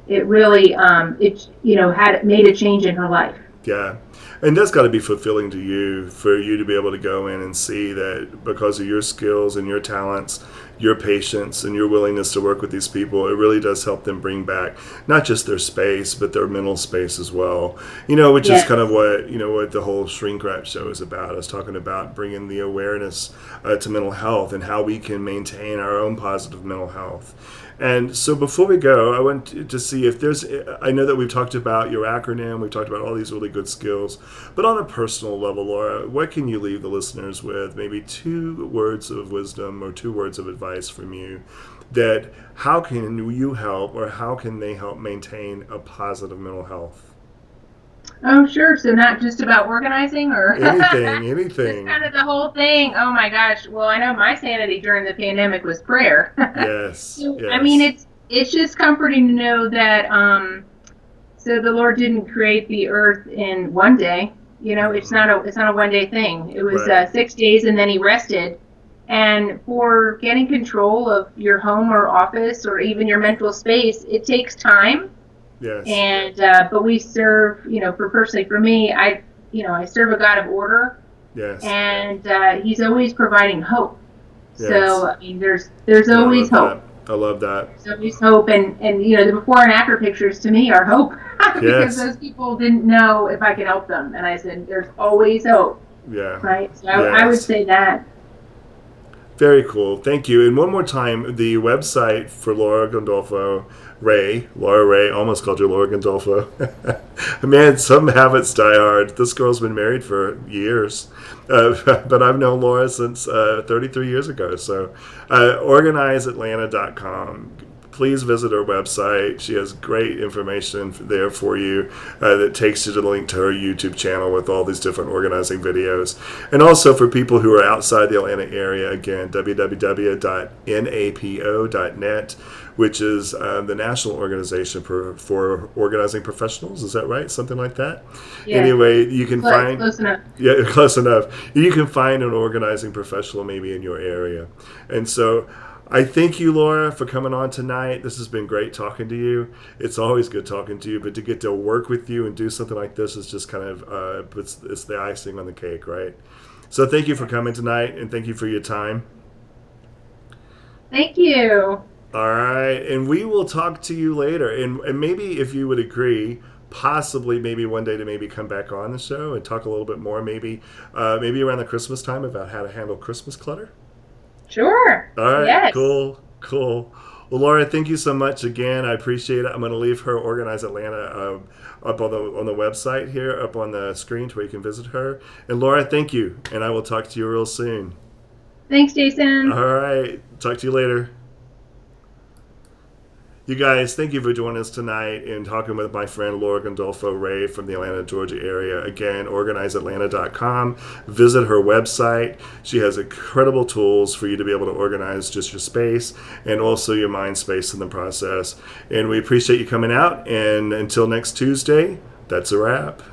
it really, had made a change in her life.
Yeah. And that's got to be fulfilling to you for you to be able to go in and see that because of your skills and your talents, your patience and your willingness to work with these people, it really does help them bring back not just their space, but their mental space as well. Which is kind of
Yes.
what the whole Shrink Wrap show is about. I was talking about bringing the awareness to mental health and how we can maintain our own positive mental health. And so before we go, I want to see if there's, I know that we've talked about your acronym, we've talked about all these really good skills, but on a personal level, Laura, what can you leave the listeners with? Maybe 2 words of wisdom or 2 words of advice from you that how can you help or how can they help maintain a positive mental health?
Oh, sure. So not just about organizing, or
Anything,
just kind
anything.
of the whole thing. Oh my gosh. Well, I know my sanity during the pandemic was prayer.
Yes,
So, I mean,
yes,
it's just comforting to know that so the Lord didn't create the earth in one day. It's not a 1 day thing. It was
right,
6 days, and then He rested. And for getting control of your home or office or even your mental space, it takes time.
yes,
And but we serve, for me, I serve a God of order,
yes,
and He's always providing hope.
yes.
So I mean, there's
Yeah, I
always
love
hope.
that. I love that.
There's always hope, and the before and after pictures to me are hope, because
Yes,
those people didn't know if I could help them, and I said, "There's always hope,"
yeah,
right? So I would
yes.
say that.
Very cool. Thank you. And one more time, the website for Laura Gandolfo Ray, Laura Ray, almost called you Laura Gandolfo. Man, some habits die hard. This girl's been married for years. But I've known Laura since 33 years ago. So, organizeatlanta.com. Please visit her website. She has great information there for you that takes you to the link to her YouTube channel with all these different organizing videos. And also for people who are outside the Atlanta area, again, www.napo.net, which is the national organization for organizing professionals. Is that right? Something like that?
Yeah,
Anyway, you can
close,
find,
close enough.
yeah, close enough. You can find an organizing professional maybe in your area. And so I thank you, Laura, for coming on tonight. This has been great talking to you. It's always good talking to you, but to get to work with you and do something like this is just kind of it's the icing on the cake, right? So thank you for coming tonight, and thank you for your time.
Thank you.
All right, and we will talk to you later, and maybe if you would agree, possibly maybe one day to maybe come back on the show and talk a little bit more, maybe around the Christmas time about how to handle Christmas clutter.
Sure.
All right,
Yes.
cool, cool. Well, Laura, thank you so much again. I appreciate it. I'm going to leave her Organize Atlanta up on the website here, up on the screen to where you can visit her. And Laura, thank you, and I will talk to you real soon.
Thanks, Jason.
All right, talk to you later. You guys, thank you for joining us tonight and talking with my friend Laura Gandolfo Ray from the Atlanta, Georgia area. Again, organizeatlanta.com. Visit her website. She has incredible tools for you to be able to organize just your space and also your mind space in the process. And we appreciate you coming out. And until next Tuesday, that's a wrap.